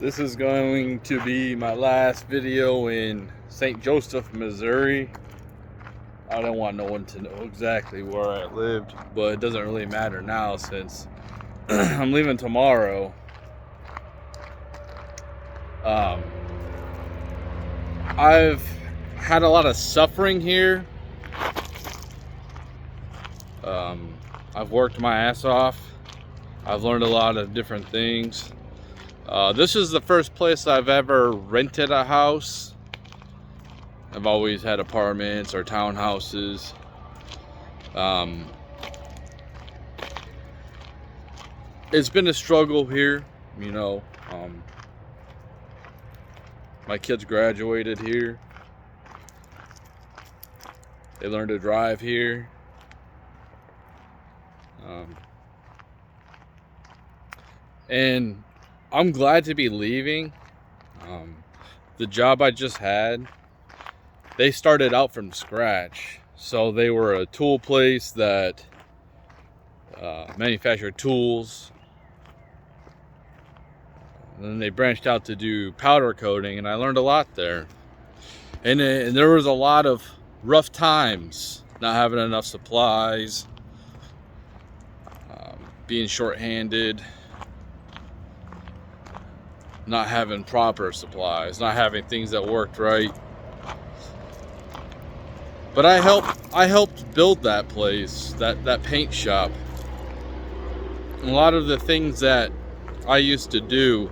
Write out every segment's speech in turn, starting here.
This is going to be my last video in St. Joseph, Missouri. I don't want no one to know exactly where I lived, but it doesn't really matter now since I'm leaving tomorrow. I've had a lot of suffering here. I've worked my ass off. I've learned a lot of different things. This is the first place I've ever rented a house. I've always had apartments or townhouses. It's been a struggle here, you know. My kids graduated here. They learned to drive here. And I'm glad to be leaving. The job I just had, they started out from scratch. So they were a tool place that manufactured tools. And then they branched out to do powder coating, and I learned a lot there. And there was a lot of rough times, not having enough supplies, being short-handed, not having proper supplies, not having things that worked right. But I helped build that place, that paint shop. And a lot of the things that I used to do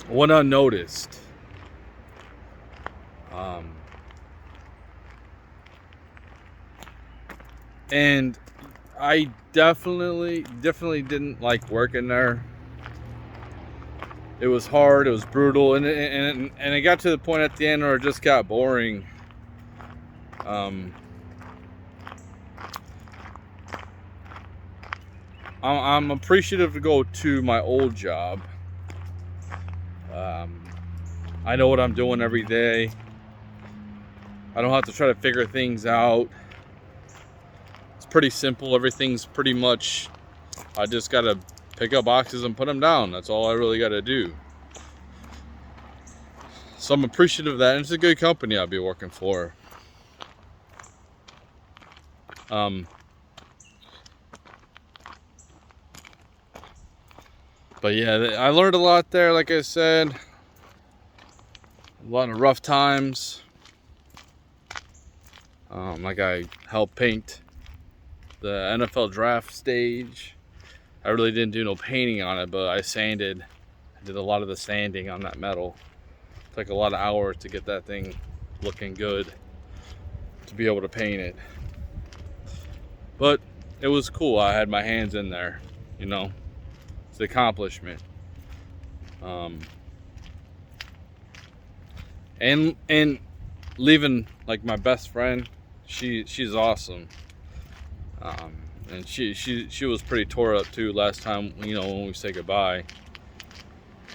went unnoticed. And I definitely didn't like working there. It was hard, it was brutal, and it got to the point at the end where it just got boring. I'm appreciative to go to my old job. I know what I'm doing every day. I don't have to try to figure things out. It's pretty simple. Everything's pretty much, I just gotta pick up boxes and put them down. That's all I really gotta do. So I'm appreciative of that, and it's a good company I'll be working for. But yeah, I learned a lot there, like I said. A lot of rough times. Like I helped paint the NFL draft stage. I really didn't do no painting on it, but I sanded. I did a lot of the sanding on that metal. It took a lot of hours to get that thing looking good, to be able to paint it. But it was cool. I had my hands in there, you know. It's the accomplishment. And leaving like my best friend, she's awesome. And she was pretty tore up too last time, you know, when we say goodbye.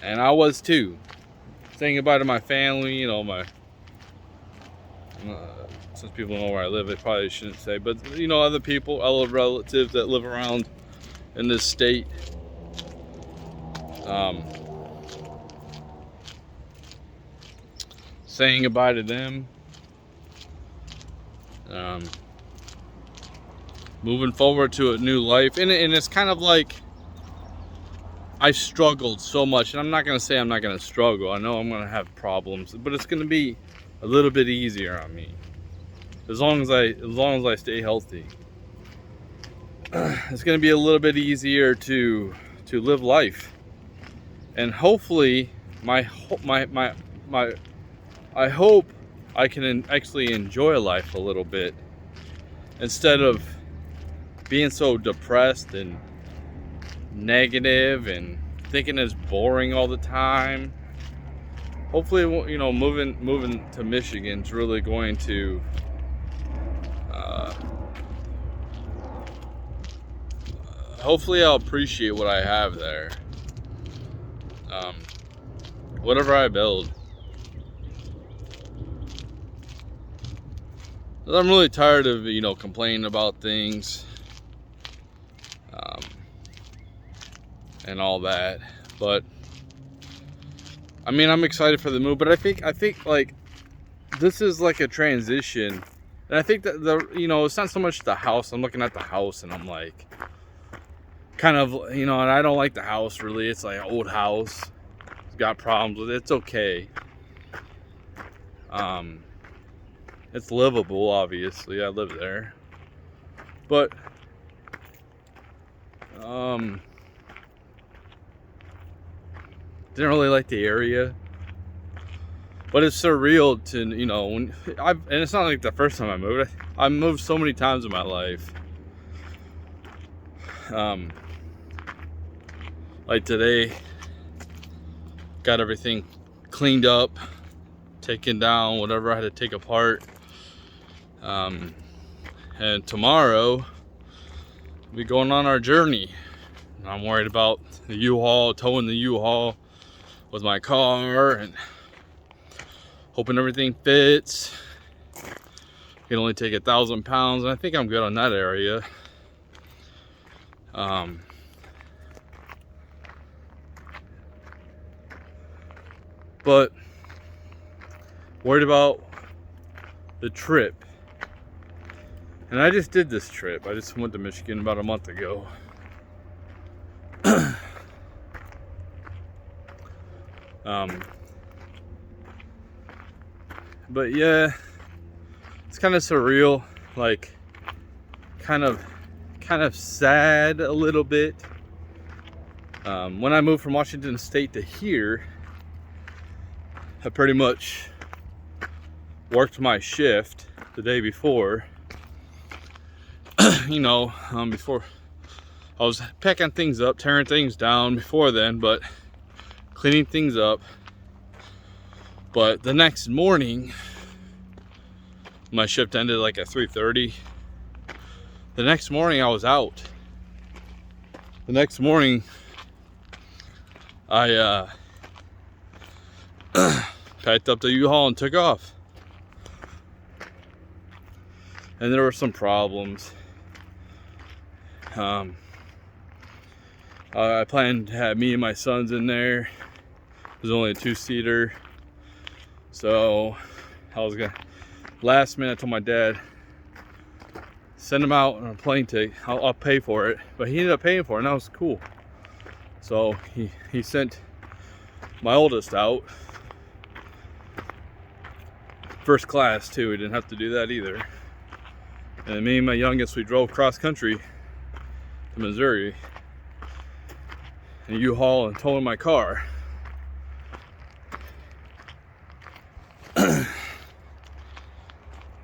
And I was too. Saying goodbye to my family, you know, since people know where I live, they probably shouldn't say, but you know, other people, other relatives that live around in this state. Saying goodbye to them. Moving forward to a new life, and it's kind of like I struggled so much, and I'm not gonna say I'm not gonna struggle. I know I'm gonna have problems, but it's gonna be a little bit easier on me as long as I stay healthy. It's gonna be a little bit easier to live life, and hopefully I hope I can actually enjoy life a little bit instead of being so depressed and negative and thinking it's boring all the time. Hopefully, you know, moving to Michigan is really going to hopefully I'll appreciate what I have there. Whatever I build. I'm really tired of, you know, complaining about things. and all that. But I mean, I'm excited for the move, but I think like this is like a transition. And I think that it's not so much the house. I'm looking at the house and I'm like, kind of, and I don't like the house really. It's like an old house. It's got problems with it. It's okay. It's livable, obviously. I live there. But, didn't really like the area. But it's surreal to, and it's not like the first time I moved. I moved so many times in my life. Like today, got everything cleaned up, taken down, whatever I had to take apart. And tomorrow, we'll be going on our journey. I'm worried about the U-Haul, towing the U-Haul with my car, and hoping everything fits. Can only take 1,000 pounds, and I think I'm good on that area. But worried about the trip. And I just did this trip. I just went to Michigan about a month ago. But yeah, it's kind of surreal, like kind of sad a little bit. When I moved from Washington State to here, I pretty much worked my shift the day before. Before I was packing things up, tearing things down before then, but cleaning things up. But the next morning, my shift ended like at 3:30. The next morning I was out. The next morning I packed up the U-Haul and took off. And there were some problems. I planned to have me and my sons in there. It was only a 2-seater. So I was gonna, last minute I told my dad, send him out on a plane ticket. I'll pay for it. But he ended up paying for it, and that was cool. So he sent my oldest out. First class too, we didn't have to do that either. And me and my youngest, we drove cross country to Missouri in a U-Haul and towing my car.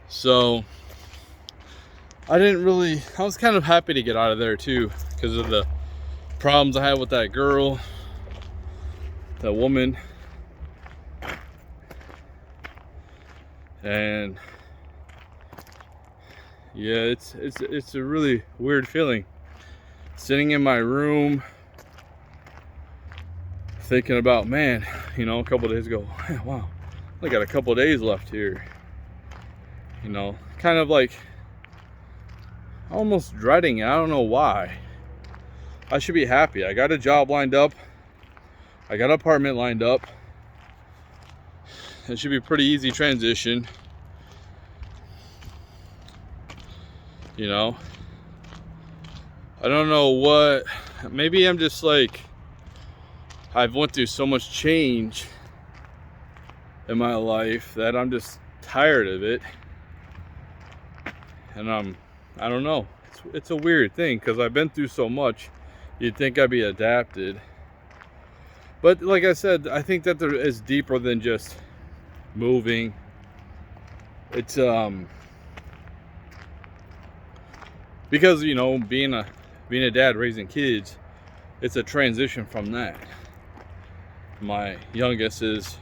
So I was kind of happy to get out of there too, because of the problems I had with that girl, that woman. And yeah, it's a really weird feeling, sitting in my room thinking about, man, a couple days ago, wow, I got a couple days left here. Kind of like almost dreading it. I don't know why. I should be happy. I got a job lined up. I got an apartment lined up. It should be a pretty easy transition. I don't know what, maybe I'm just like, I've went through so much change in my life that I'm just tired of it. And I don't know. It's a weird thing, because I've been through so much. You'd think I'd be adapted. But like I said, I think that there is deeper than just moving. It's because being a dad raising kids, it's a transition from that. My youngest is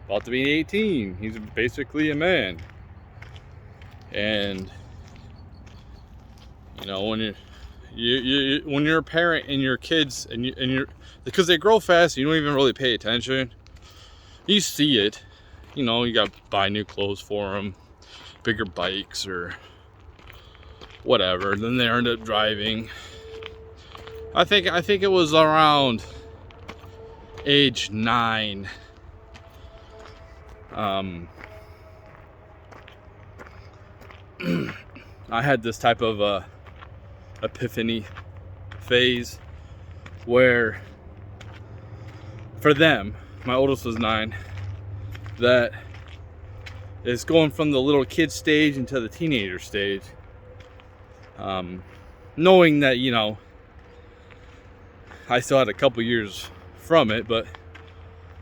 about to be 18. He's basically a man. And when you're a parent and your kids and you're, because they grow fast, you don't even really pay attention. You see it, you got to buy new clothes for them, bigger bikes or whatever. Then they end up driving, I think it was around age 9. I had this type of epiphany phase where, for them, my oldest was 9, that is going from the little kid stage into the teenager stage. Knowing that, you know, I still had a couple years from it, but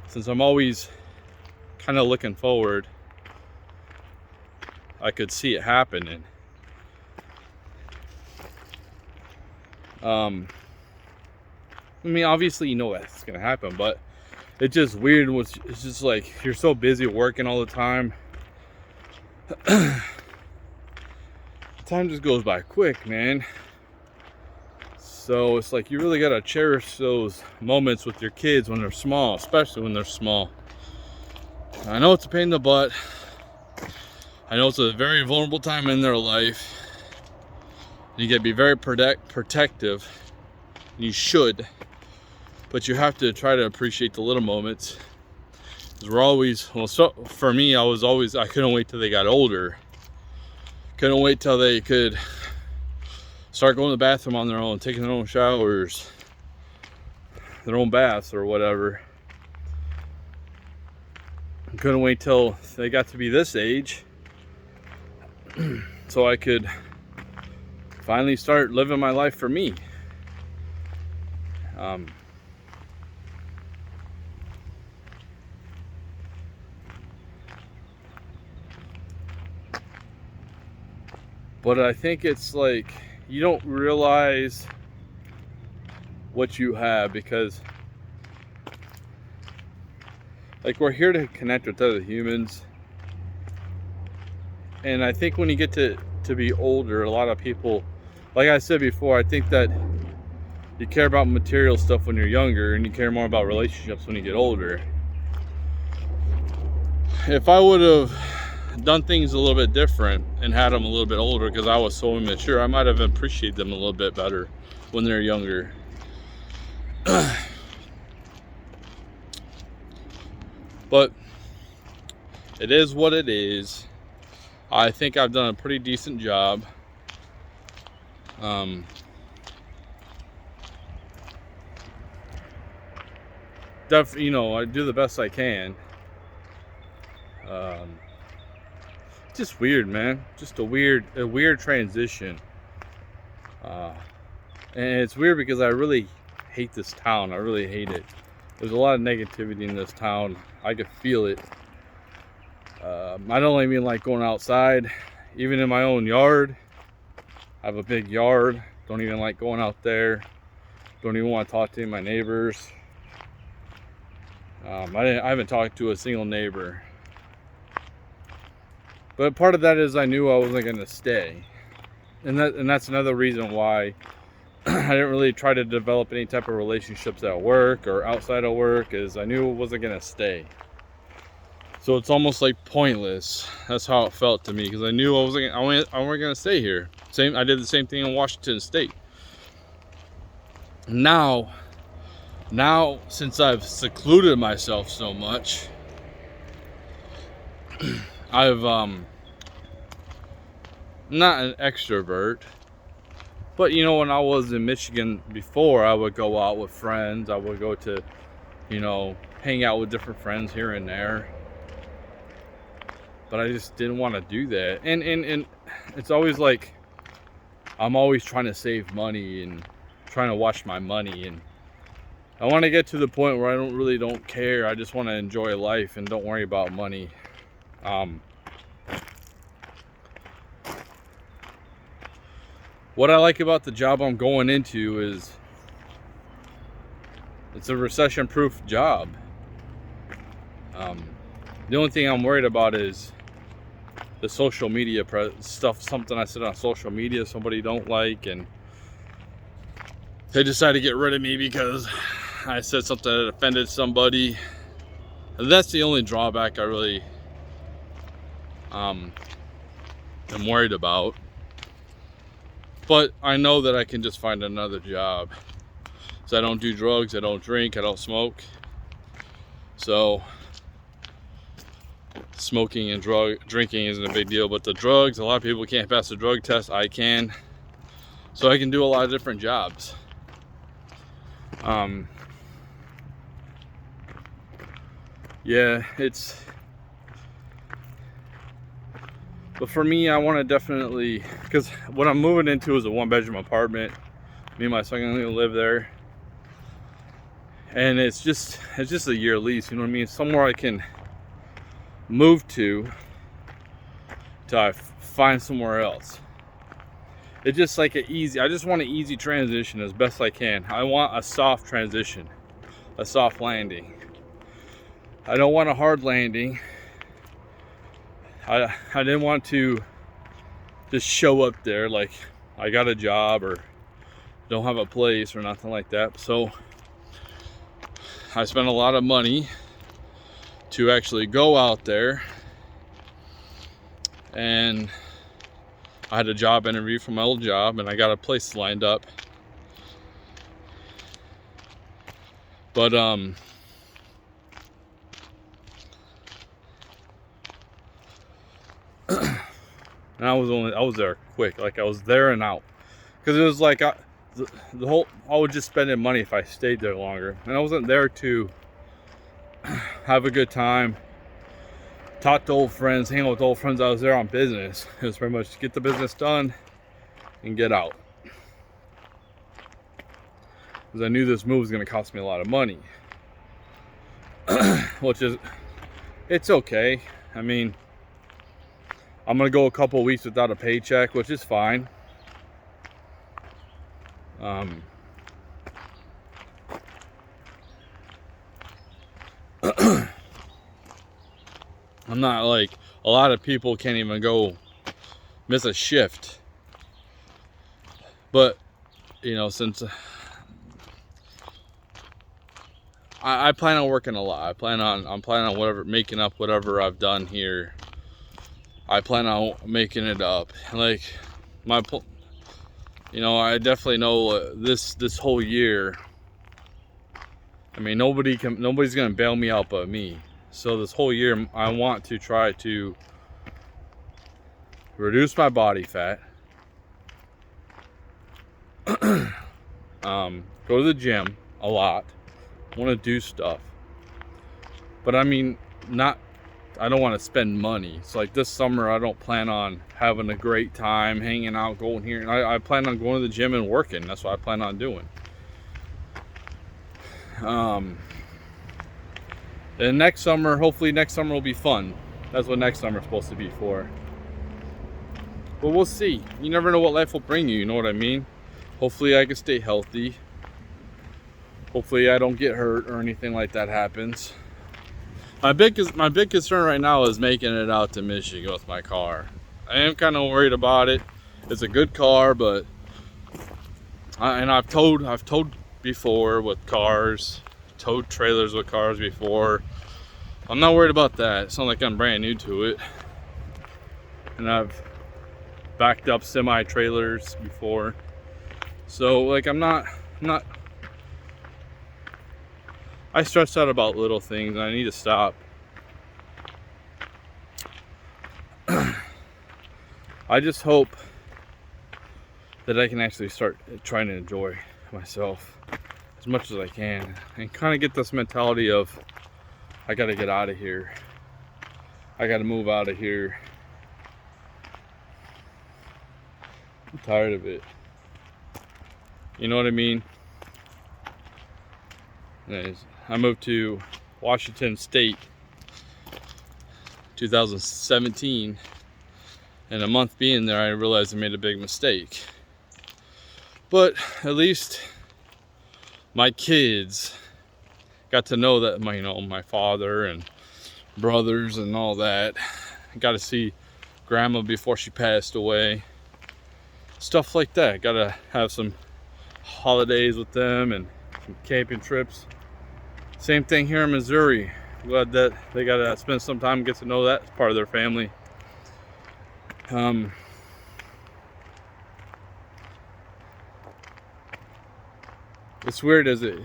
since I'm always kind of looking forward, I could see it happening. I mean, obviously you know that's gonna happen, but it's just weird. It's just like you're so busy working all the time. Time just goes by quick, man. So it's like you really gotta cherish those moments with your kids when they're small, especially when they're small. I know it's a pain in the butt. I know it's a very vulnerable time in their life. You gotta be very protective. You should, but you have to try to appreciate the little moments. Because we're always, well, so for me, I couldn't wait till they got older. Couldn't wait till they could start going to the bathroom on their own, taking their own showers, their own baths or whatever. Couldn't wait till they got to be this age so I could finally start living my life for me. But I think it's like you don't realize what you have, because like we're here to connect with other humans. And I think when you get to be older, a lot of people, like I said before, I think that you care about material stuff when you're younger and you care more about relationships when you get older. If I would have done things a little bit different and had them a little bit older because I was so immature, I might have appreciated them a little bit better when they're younger. But it is what it is. I think I've done a pretty decent job. You know, I do the best I can. Just weird, man. Just a weird transition. And it's weird because I really hate this town. I really hate it. There's a lot of negativity in this town. I could feel it. I don't even like going outside, even in my own yard. I have a big yard. Don't even like going out there. Don't even want to talk to my neighbors. I haven't talked to a single neighbor. But part of that is I knew I wasn't going to stay. And that's another reason why I didn't really try to develop any type of relationships at work or outside of work, is I knew it wasn't going to stay. So it's almost like pointless. That's how it felt to me, because I knew I wasn't going to stay here. I did the same thing in Washington State. Now since I've secluded myself so much, I've not an extrovert, but you know, when I was in Michigan before, I would go out with friends. I would go to, you know, hang out with different friends here and there. But I just didn't want to do that. And it's always like I'm always trying to save money and trying to watch my money, and I want to get to the point where I don't care. I just want to enjoy life and don't worry about money. What I like about the job I'm going into is it's a recession-proof job. The only thing I'm worried about is the social media stuff. Something I said on social media somebody don't like, and they decide to get rid of me because I said something that offended somebody. And that's the only drawback I really am worried about. But I know that I can just find another job. So I don't do drugs, I don't drink, I don't smoke. So smoking and drinking isn't a big deal, but the drugs, a lot of people can't pass the drug test. I can. So I can do a lot of different jobs. Yeah, but for me, I want to definitely, because what I'm moving into is a 1-bedroom apartment. Me and my son are gonna live there, and it's just a year lease. You know what I mean? Somewhere I can move to till I find somewhere else. It's just like I just want an easy transition as best I can. I want a soft transition, a soft landing. I don't want a hard landing. I didn't want to just show up there like I got a job or don't have a place or nothing like that. So I spent a lot of money to actually go out there, and I had a job interview for my old job, and I got a place lined up. But and I was there quick, like I was there and out, because it was like I was just spending money if I stayed there longer, and I wasn't there to have a good time, talk to old friends, hang out with old friends. I was there on business. It was pretty much get the business done and get out, because I knew this move was going to cost me a lot of money. Which is, it's okay. I mean, I'm gonna go a couple weeks without a paycheck, which is fine. I'm not like a lot of people can't even go miss a shift. But you know, since I plan on working a lot, I'm planning on making up whatever I've done here. I plan on making it up. Like I definitely know this whole year. I mean, nobody's gonna bail me out but me. So this whole year, I want to try to reduce my body fat. Go to the gym a lot. Want to do stuff, but I mean, I don't want to spend money. It's like this summer, I don't plan on having a great time hanging out, going here. I plan on going to the gym and working. That's what I plan on doing. And next summer, hopefully next summer will be fun. That's what next summer is supposed to be for. But we'll see. You never know what life will bring you, you know what I mean? Hopefully I can stay healthy. Hopefully I don't get hurt or anything like that happens. My big concern right now is making it out to Michigan with my car. I am kind of worried about it. It's a good car, but I've towed before with cars, towed trailers with cars before. I'm not worried about that. It's not like I'm brand new to it. And I've backed up semi trailers before. So like I'm not I stress out about little things, and I need to stop. I just hope that I can actually start trying to enjoy myself as much as I can, and kind of get this mentality of I gotta get out of here. I gotta move out of here. I'm tired of it. You know what I mean? Anyways, I moved to Washington State 2017, and a month being there, I realized I made a big mistake. But at least my kids got to know that my father and brothers and all that. I got to see grandma before she passed away. Stuff like that. Got to have some holidays with them and some camping trips. Same thing here in Missouri. Glad that they got to spend some time and get to know that as part of their family. it's weird as it,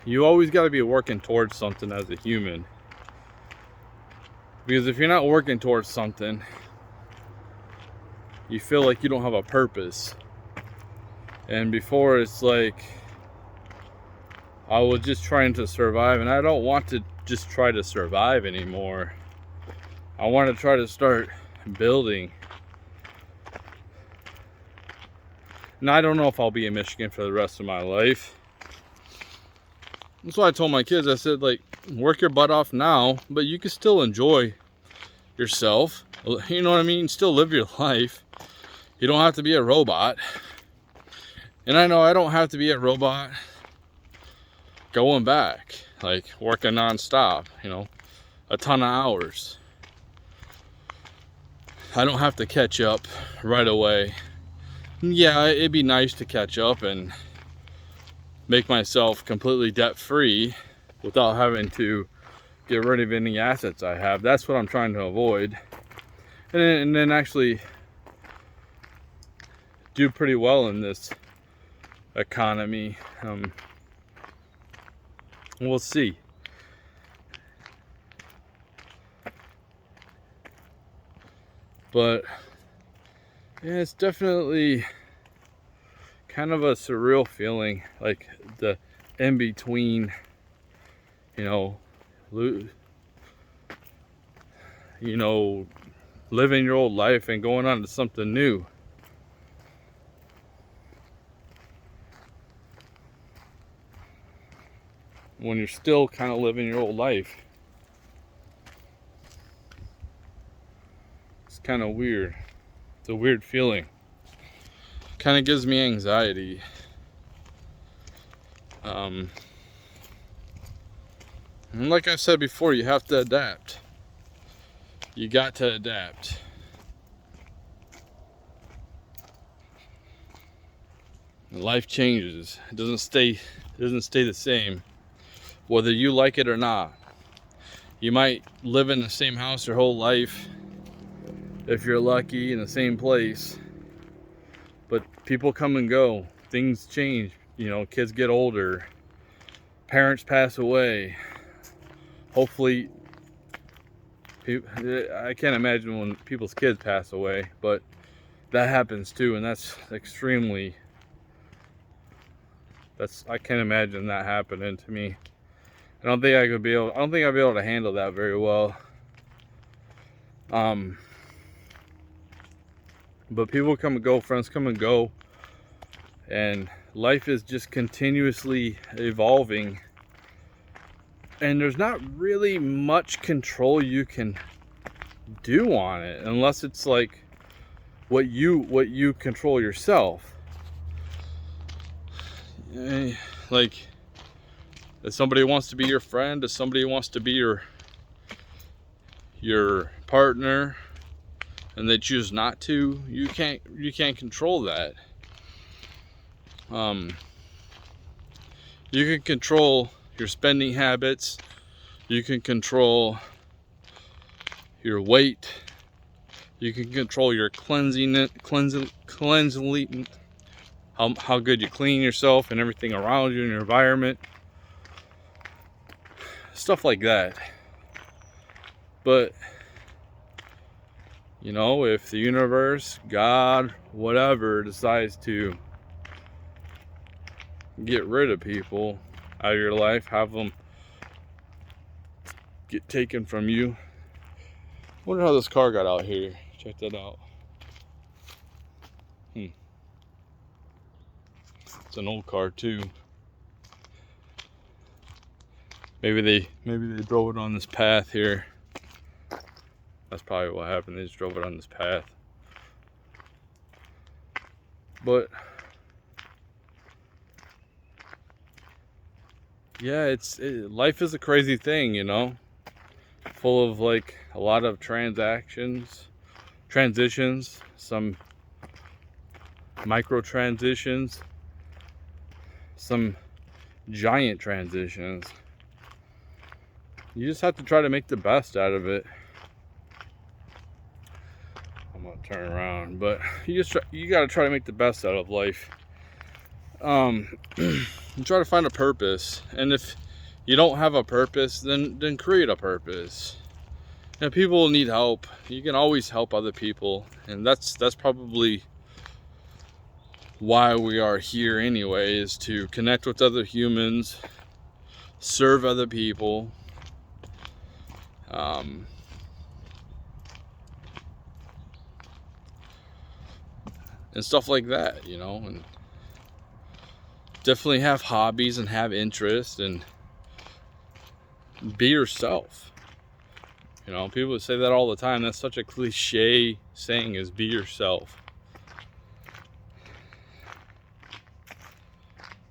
you always got to be working towards something as a human. Because if you're not working towards something, you feel like you don't have a purpose. And before, it's like I was just trying to survive, and I don't want to just try to survive anymore. I want to try to start building. And I don't know if I'll be in Michigan for the rest of my life. That's why I told my kids, I said, like, work your butt off now, but you can still enjoy yourself. You know what I mean? Still live your life. You don't have to be a robot. And I know I don't have to be a robot going back, like working nonstop, you know, a ton of hours. I don't have to catch up right away. Yeah, it'd be nice to catch up and make myself completely debt free without having to get rid of any assets I have. That's what I'm trying to avoid. And then actually do pretty well in this economy. We'll see. But yeah, it's definitely kind of a surreal feeling, like the in between, you know, living your old life and going on to something new. When you're still kind of living your old life. It's kind of weird. It's a weird feeling. Kind of gives me anxiety. And like I said before, you have to adapt. You got to adapt. Life changes. It doesn't stay the same, whether you like it or not. You might live in the same house your whole life, if you're lucky, in the same place. But people come and go. Things change. You know, kids get older. Parents pass away. Hopefully, I can't imagine when people's kids pass away, but that happens too, and that's extremely. I can't imagine that happening to me. I don't think I'd be able to handle that very well. But people come and go, friends come and go, and life is just continuously evolving. And there's not really much control you can do on it, unless it's like what you control yourself. Like, if somebody wants to be your friend, if somebody wants to be your partner, and they choose not to, you can't control that. You can control your spending habits. You can control your weight. You can control your cleansing, how good you clean yourself and everything around you in your environment. Stuff like that. But, you know, if the universe, God, whatever, decides to get rid of people out of your life, have them get taken from you. Wonder how this car got out here. Check that out. It's an old car too. Maybe they drove it on this path here. That's probably what happened. They just drove it on this path. But yeah, life is a crazy thing, you know, full of like a lot of transitions, some micro transitions, some giant transitions. You just have to try to make the best out of it. I'm gonna turn around, but you got to try to make the best out of life. Try to find a purpose, and if you don't have a purpose, then create a purpose. And people need help. You can always help other people, and that's probably why we are here anyway, is to connect with other humans, serve other people, and stuff like that, you know. And definitely have hobbies and have interests and be yourself. You know, people say that all the time. That's such a cliche saying, is be yourself.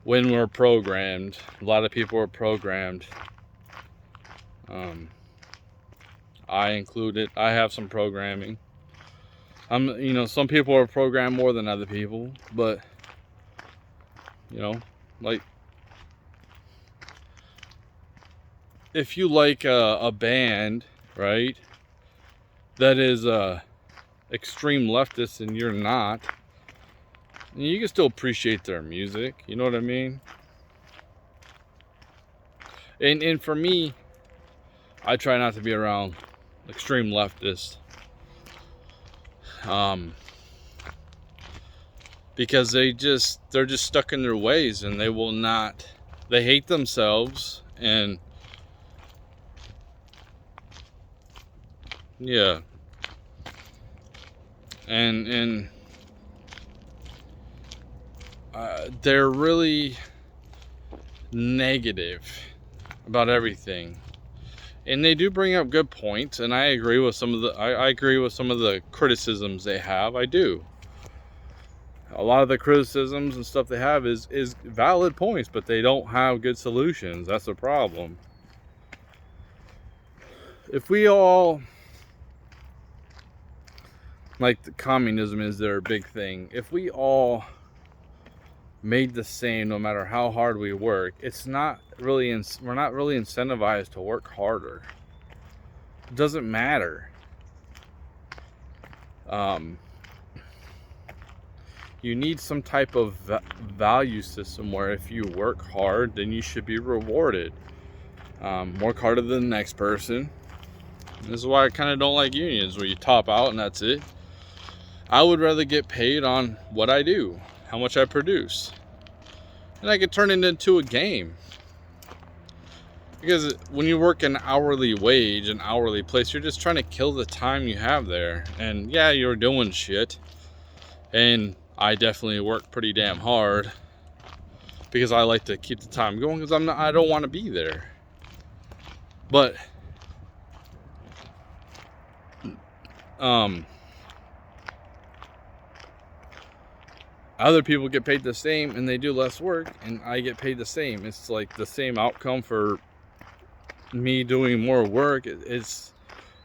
When we're programmed, a lot of people are programmed. I included. I have some programming. You know, some people are programmed more than other people, but you know, like, if you like a band, right, that is extreme leftist and you're not, you can still appreciate their music. You know what I mean? And for me, I try not to be around extreme leftists, because they're just stuck in their ways, and they hate themselves, and yeah, and they're really negative about everything. And they do bring up good points, and I agree with some of the criticisms they have. I do. A lot of the criticisms and stuff they have is valid points, but they don't have good solutions. That's the problem. If we all, like, the communism is their big thing. If we all made the same, no matter how hard we work, we're not really incentivized to work harder. It doesn't matter. You need some type of value system where if you work hard, then you should be rewarded. Work harder than the next person. This is why I kind of don't like unions, where you top out and that's it. I would rather get paid on what I do, how much I produce, and I could turn it into a game. Because when you work an hourly wage, an hourly place, you're just trying to kill the time you have there. And yeah, you're doing shit. And I definitely work pretty damn hard because I like to keep the time going, because I don't want to be there. But other people get paid the same and they do less work, and I get paid the same. It's like the same outcome for me doing more work. It's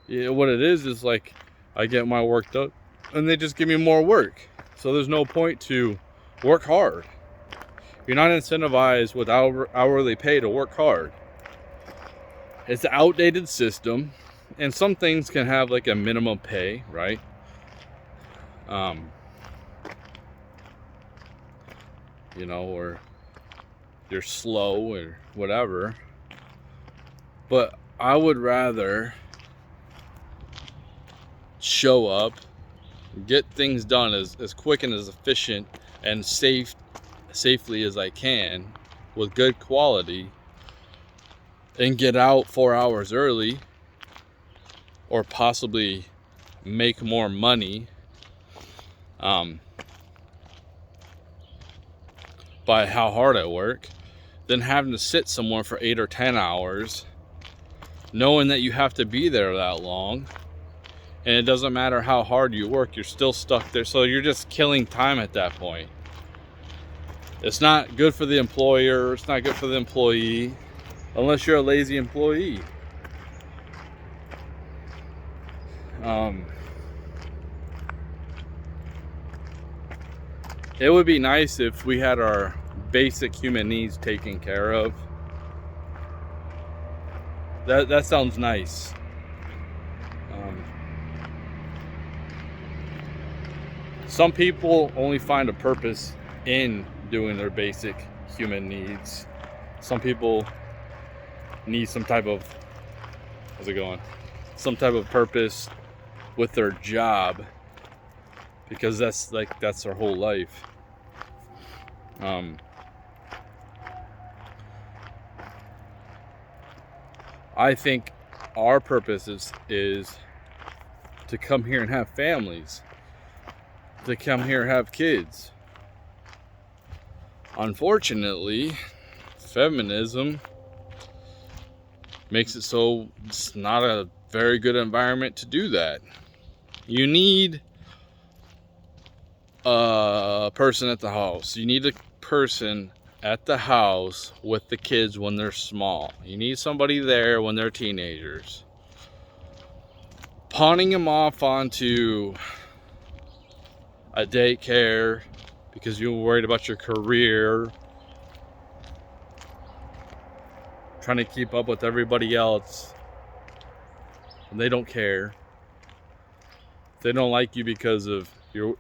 what it is like, I get my work done and they just give me more work. So there's no point to work hard. You're not incentivized with hourly pay to work hard. It's an outdated system, and some things can have like a minimum pay, right? You know, or you're slow or whatever. But I would rather show up, get things done as quick and as efficient and safely as I can, with good quality, and get out 4 hours early, or possibly make more money by how hard I work, than having to sit somewhere for 8 or 10 hours knowing that you have to be there that long, and it doesn't matter how hard you work, you're still stuck there. So you're just killing time at that point. It's not good for the employer, it's not good for the employee, unless you're a lazy employee. It would be nice if we had our basic human needs taken care of. That sounds nice. Some people only find a purpose in doing their basic human needs. Some people need some type of, how's it going? Some type of purpose with their job, because that's their whole life. I think our purpose is to come here and have families, to come here and have kids. Unfortunately, feminism makes it so it's not a very good environment to do that. You need a person at the house. You need a person at the house with the kids when they're small. You need somebody there when they're teenagers. Pawning them off onto a daycare because you're worried about your career, trying to keep up with everybody else, and they don't care. They don't like you because of you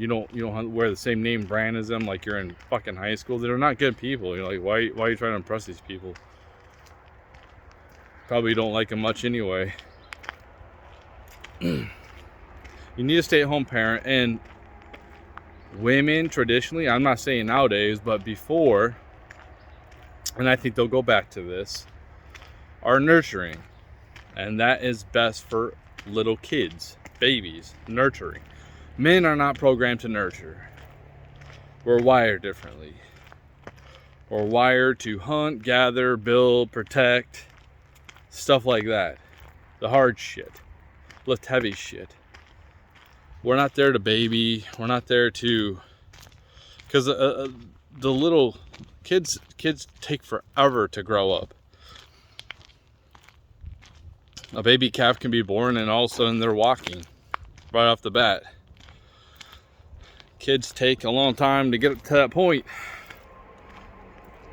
don't wear the same name brand as them, like you're in fucking high school. They're not good people. You're like, why are you trying to impress these people? Probably don't like them much anyway. You need a stay-at-home parent. And women traditionally, I'm not saying nowadays, but before, and I think they'll go back to this, are nurturing. And that is best for little kids, babies, nurturing. Men are not programmed to nurture. We're wired differently. We're wired to hunt, gather, build, protect, stuff like that. The hard shit. Lift heavy shit. We're not there to baby. We're not there to... Because the little kids take forever to grow up. A baby calf can be born and all of a sudden they're walking right off the bat. Kids take a long time to get to that point.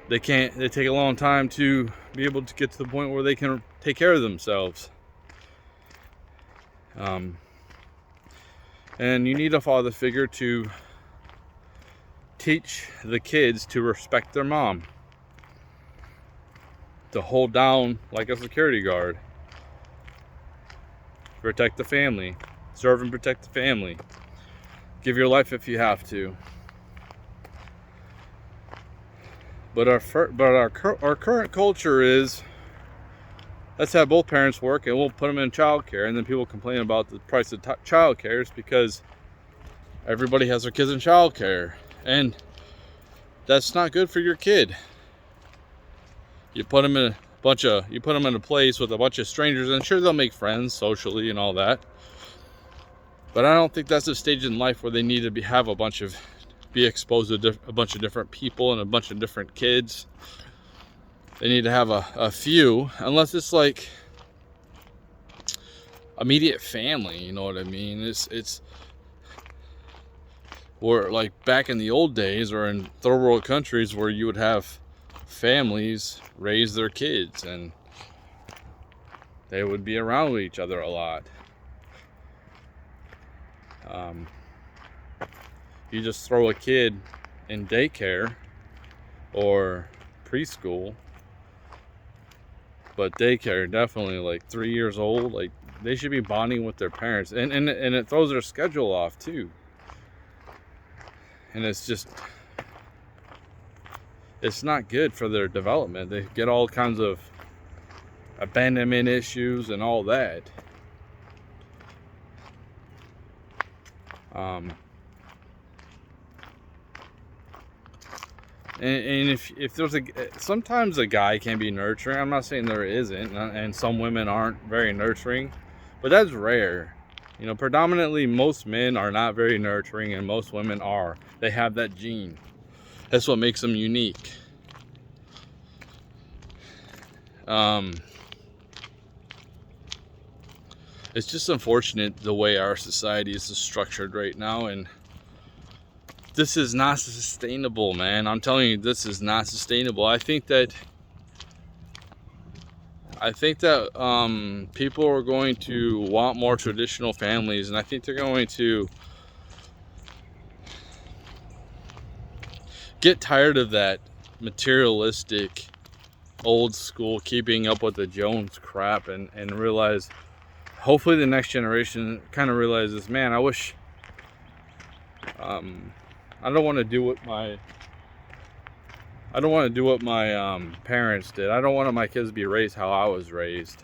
They take a long time to be able to get to the point where they can take care of themselves. And you need a father figure to teach the kids to respect their mom, to hold down like a security guard, protect the family, serve and protect the family. Give your life if you have to. But our current culture is, let's have both parents work and we'll put them in childcare, and then people complain about the price of childcare is because everybody has their kids in childcare, and that's not good for your kid. You put them in a place with a bunch of strangers, and sure, they'll make friends socially and all that. But I don't think that's a stage in life where they need to be exposed to a bunch of different people and a bunch of different kids. They need to have a few, unless it's like immediate family, you know what I mean? It's or like back in the old days or in third world countries where you would have families raise their kids and they would be around with each other a lot. You just throw a kid in daycare or preschool, but daycare definitely like 3 years old, like they should be bonding with their parents, and it throws their schedule off too. And it's not good for their development. They get all kinds of abandonment issues and all that. And if there's sometimes a guy can be nurturing. I'm not saying there isn't, and some women aren't very nurturing, but that's rare. You know, predominantly most men are not very nurturing, and most women are. They have that gene. That's what makes them unique. It's just unfortunate the way our society is structured right now, and this is not sustainable, man. I'm telling you, this is not sustainable. I think that people are going to want more traditional families, and I think they're going to get tired of that materialistic, old school, keeping up with the Jones crap, and realize, hopefully the next generation kind of realizes, man, I wish, I don't want to do what my parents did. I don't want my kids to be raised how I was raised.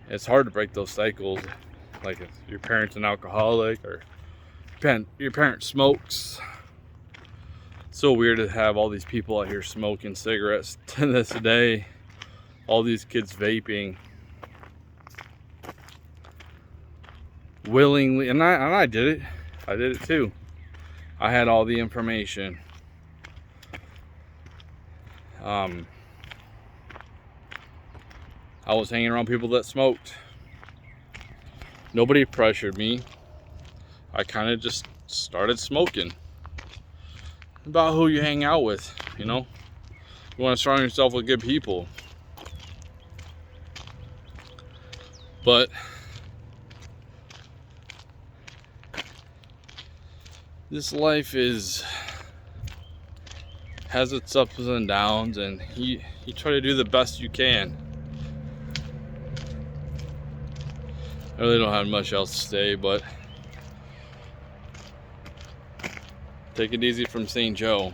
It's hard to break those cycles. Like if your parent's an alcoholic, or your parent smokes. It's so weird to have all these people out here smoking cigarettes to this day. All these kids vaping willingly, and I did it. I did it too. I had all the information. I was hanging around people that smoked. Nobody pressured me. I kind of just started smoking. About who you hang out with, you know? You want to surround yourself with good people. But this life has its ups and downs, and you try to do the best you can. I really don't have much else to say, but take it easy from St. Joe.